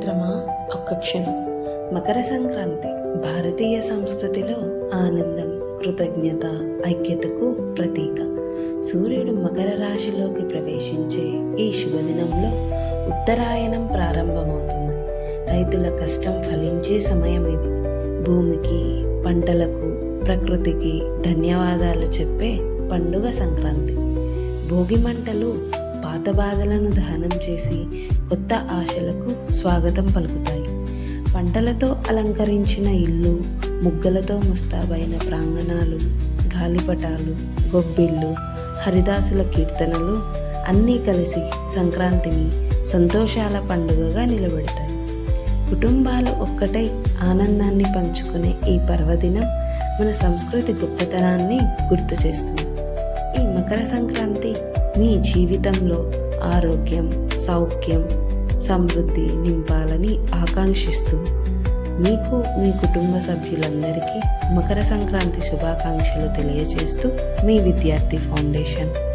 మిత్రమా, ఒక్క క్షణం. మకర సంక్రాంతి భారతీయ సంస్కృతిలో ఆనందం, కృతజ్ఞత, ఐక్యతకు ప్రతీక. సూర్యుడు మకర రాశిలోకి ప్రవేశించే ఈ శుభదినంలో ఉత్తరాయణం ప్రారంభమవుతుంది. రైతుల కష్టం ఫలించే సమయం ఇది. భూమికి, పంటలకు, ప్రకృతికి ధన్యవాదాలు చెప్పే పండుగ సంక్రాంతి. భోగి మంటలు పాత బాధలను దహనం చేసి కొత్త ఆశలకు స్వాగతం పలుకుతాయి. పంటలతో అలంకరించిన ఇల్లు, ముగ్గులతో ముస్తాబైన ప్రాంగణాలు, గాలిపటాలు, గొబ్బిళ్ళు, హరిదాసుల కీర్తనలు అన్నీ కలిసి సంక్రాంతిని సంతోషాల పండుగగా నిలబెడతాయి. కుటుంబాలు ఒక్కటై ఆనందాన్ని పంచుకునే ఈ పర్వదినం మన సంస్కృతి గొప్పతనాన్ని గుర్తు చేస్తుంది. ఈ మకర సంక్రాంతి మీ జీవితంలో ఆరోగ్యం, సౌఖ్యం, సమృద్ధి నింపాలని ఆకాంక్షిస్తూ మీకు, మీ కుటుంబ సభ్యులందరికీ మకర సంక్రాంతి శుభాకాంక్షలు తెలియజేస్తూ మీ విద్యార్థి ఫౌండేషన్.